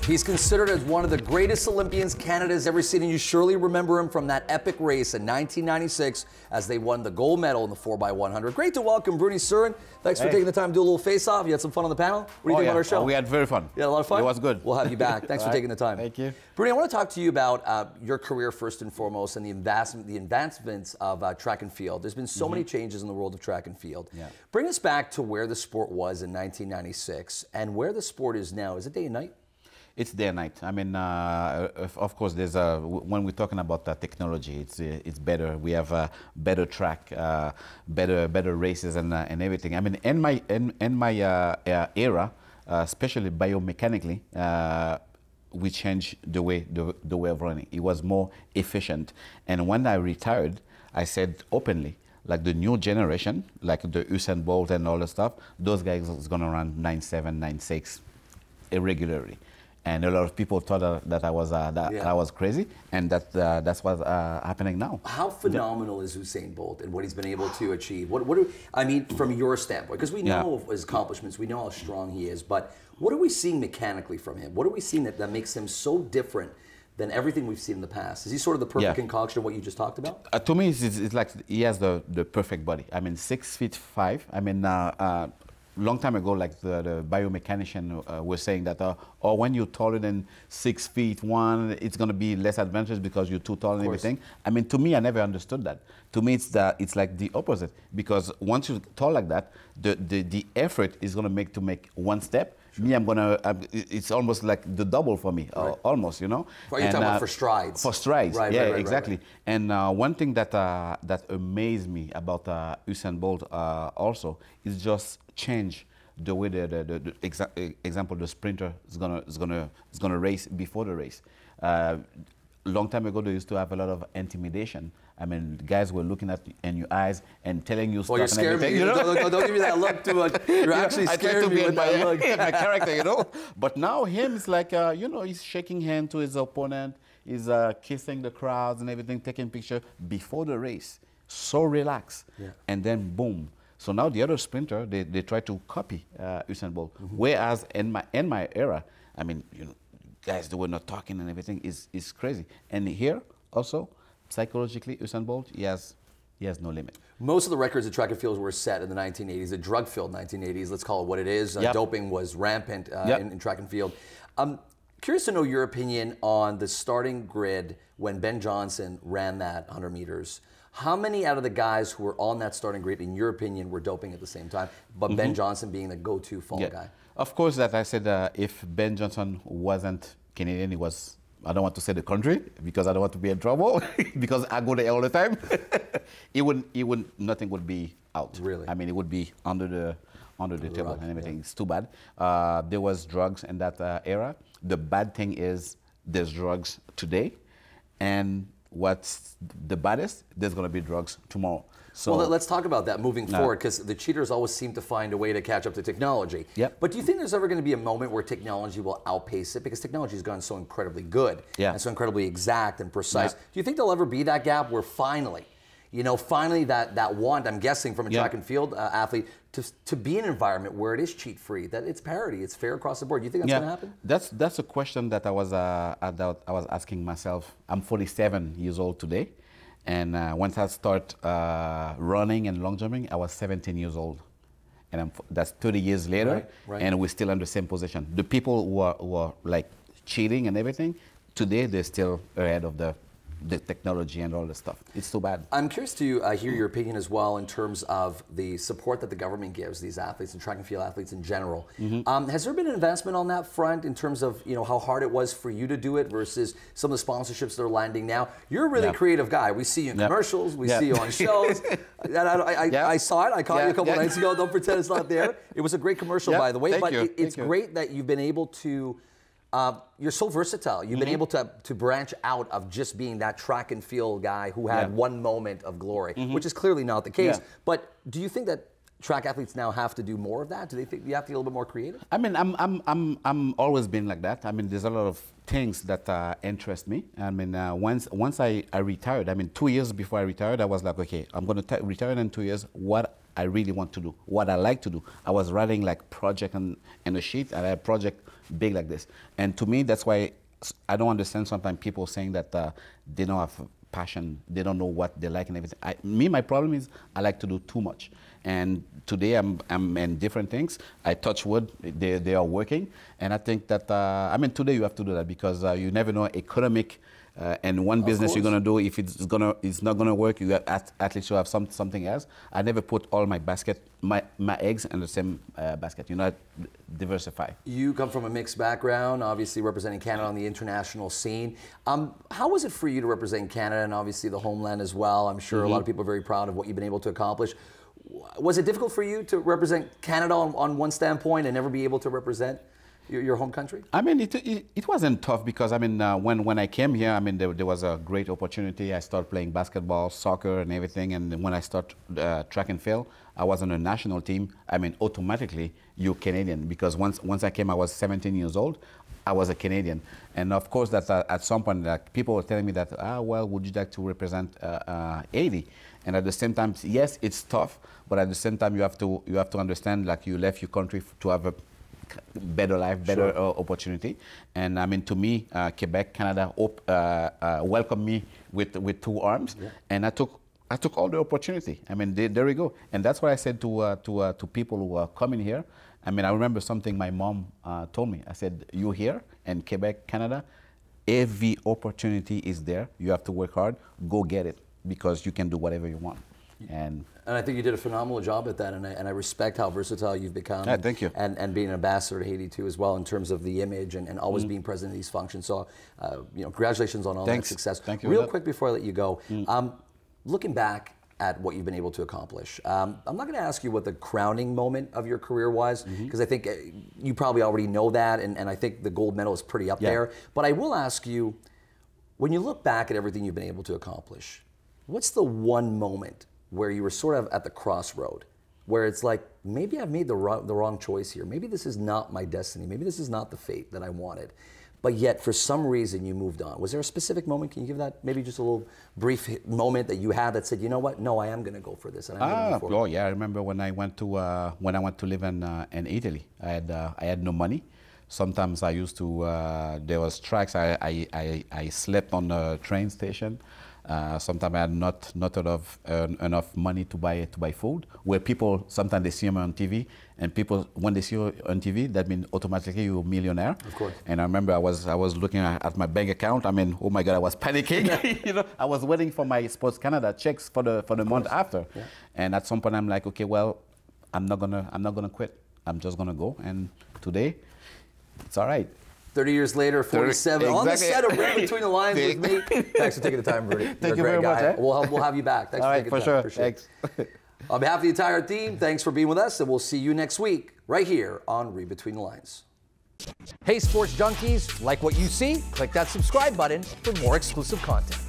He's considered as one of the greatest Olympians Canada's ever seen, and you surely remember him from that epic race in 1996 as they won the gold medal in the 4x100. Great to welcome Bruny Surin. Thanks for taking the time to do a little face-off. You had some fun on the panel. What do you think about our show? We had very fun. You had a lot of fun? It was good. We'll have you back. Thanks for taking the time. Thank you. Bruny, I want to talk to you about your career first and foremost and the advancements of track and field. There's been so many changes in the world of track and field. Yeah. Bring us back to where the sport was in 1996 and where the sport is now. Is it day and night? It's day and night. I mean, of course, there's when we're talking about technology, it's better. We have a better track, better races and everything. I mean, in my era, especially biomechanically, we changed the way of running. It was more efficient. And when I retired, I said openly, like the new generation, like the Usain Bolt and all the stuff, those guys is gonna run 9.7, 9.6 irregularly. And a lot of people thought that I was crazy, and that's what's happening now. How phenomenal is Usain Bolt and what he's been able to achieve? I mean, from your standpoint, because we know of his accomplishments, we know how strong he is, but what are we seeing mechanically from him? What are we seeing that makes him so different than everything we've seen in the past? Is he sort of the perfect concoction of what you just talked about? To me, it's like he has the perfect body. I mean, 6'5". I mean, long time ago, like the biomechanician was saying that, or when you're taller than 6'1", it's going to be less advantageous because you're too tall and everything. I mean, to me, I never understood that. To me, it's like the opposite, because once you're tall like that, the effort is going to make one step. Me, it's almost like the double for me, almost, you know. Are you talking about for strides? For strides, right, exactly. And one thing that amazed me about Usain Bolt also is just change the way example the sprinter is gonna race before the race. Long time ago, they used to have a lot of intimidation. I mean, guys were looking at you in your eyes and telling you stuff. Well, you're scaring me. You know? Don't give me that look too much. You're actually scaring me with that look. My character, you know. But now him, it's like, you know, he's shaking hand to his opponent. He's kissing the crowds and everything, taking picture before the race. So relaxed. Yeah. And then boom. So now the other sprinter, they try to copy Usain Bolt. Whereas in my era, I mean, you know, guys, they were not talking and everything is crazy. And here also, psychologically, Usain Bolt, he has no limit. Most of the records of track and field were set in the 1980s, the drug-filled 1980s. Let's call it what it is. Doping was rampant in track and field. Curious to know your opinion on the starting grid when Ben Johnson ran that 100 meters. How many out of the guys who were on that starting grid, in your opinion, were doping at the same time, but Ben Johnson being the go-to fall guy? Of course, that I said if Ben Johnson wasn't Canadian, he was, I don't want to say the country because I don't want to be in trouble because I go there all the time. Nothing would be out. Really? I mean, it would be under the table and everything. It's too bad. There was drugs in that era. The bad thing is there's drugs today, and what's the baddest? There's going to be drugs tomorrow. So, well, let's talk about that moving forward, because the cheaters always seem to find a way to catch up to technology. Yep. But do you think there's ever going to be a moment where technology will outpace it? Because technology has gone so incredibly good and so incredibly exact and precise. Do you think there'll ever be that gap where finally, you know, that want, I'm guessing, from a track and field athlete to be in an environment where it is cheat-free, that it's parity, it's fair across the board? Do you think that's going to happen? That's a question that I was asking myself. I'm 47 years old today. And once I start running and long jumping, I was 17 years old. And that's 30 years later, and we're still in the same position. The people who are like cheating and everything, today they're still ahead of the technology and all this stuff. It's too bad. I'm curious to hear your opinion as well in terms of the support that the government gives these athletes and track and field athletes in general. Has there been an investment on that front in terms of, you know, how hard it was for you to do it versus some of the sponsorships that are landing now? You're a really creative guy. We see you in commercials. We see you on shows. I saw it. I caught you a couple nights ago. Don't pretend it's not there. It was a great commercial, by the way. But it's great that you've been able to you're so versatile. You've been able to branch out of just being that track and field guy who had one moment of glory, which is clearly not the case. But do you think that track athletes now have to do more of that? Do they think you have to be a little bit more creative? I mean, I'm always been like that. I mean, there's a lot of things that interest me. I mean, once I retired, I mean, 2 years before I retired, I was like, okay, I'm going to retire in 2 years. What I really want to do, what I like to do. I was writing like project on a sheet, and I had a project big like this. And to me, that's why I don't understand sometimes people saying that they don't have passion, they don't know what they like and everything. My problem is I like to do too much. And today I'm in different things. I touch wood, they are working. And I think that, today you have to do that because you never know economic and one business you're going to do, if it's not going to work, you have at least you have something else. I never put all my eggs in the same basket. You know, diversify. You come from a mixed background, obviously representing Canada on the international scene. How was it for you to represent Canada and obviously the homeland as well? I'm sure a lot of people are very proud of what you've been able to accomplish. Was it difficult for you to represent Canada on one standpoint and never be able to represent your home country? I mean, it wasn't tough because, I mean, when I came here, I mean, there was a great opportunity. I started playing basketball, soccer, and everything. And when I started track and field, I was on a national team. I mean, automatically, you're Canadian because once I came, I was 17 years old. I was a Canadian. And of course, that at some point, like, people were telling me that, well, would you like to represent Haiti? And at the same time, yes, it's tough, but at the same time, you have to understand, like, you left your country to have a better life, better opportunity. And I mean, to me, Quebec, Canada welcomed me with two arms, and I took all the opportunity. I mean, there we go. And that's what I said to people who are coming here. I mean, I remember something my mom told me. I said, "You here in Quebec, Canada, every opportunity is there. You have to work hard. Go get it because you can do whatever you want." And I think you did a phenomenal job at that, and I respect how versatile you've become. Yeah, thank you. And being an ambassador to Haiti too as well in terms of the image and always being present in these functions. So, congratulations on all that success. Thank you. Real quick before I let you go, looking back at what you've been able to accomplish, I'm not going to ask you what the crowning moment of your career was, because I think you probably already know that, and I think the gold medal is pretty up there. But I will ask you, when you look back at everything you've been able to accomplish, what's the one moment where you were sort of at the crossroad, where it's like, maybe I've made the wrong choice here. Maybe this is not my destiny. Maybe this is not the fate that I wanted. But yet, for some reason, you moved on. Was there a specific moment? Can you give that, maybe just a little brief moment that you had that said, you know what? No, I am going to go for this. And I'm going to move forward. Oh yeah, I remember when I went to live in Italy. I had no money. Sometimes I used to. There was tracks. I slept on the train station. Sometimes I had not enough money to buy food. Where people, sometimes they see me on TV, and people, when they see you on TV, that means automatically you're a millionaire. Of course. And I remember I was looking at my bank account. I mean, oh my God, I was panicking. You know, I was waiting for my Sports Canada checks for the month after. Yeah. And at some point, I'm like, okay, well, I'm not gonna quit. I'm just gonna go. And today, it's all right. 30 years later, 47, on the set of Reid Between the Lines with me. Thanks for taking the time, Bruny. Thank you very much. Eh? We'll have you back. Thanks all for right, taking the time. For sure. Thanks. On behalf of the entire team, thanks for being with us, and we'll see you next week right here on Reid Between the Lines. Hey, sports junkies, like what you see? Click that subscribe button for more exclusive content.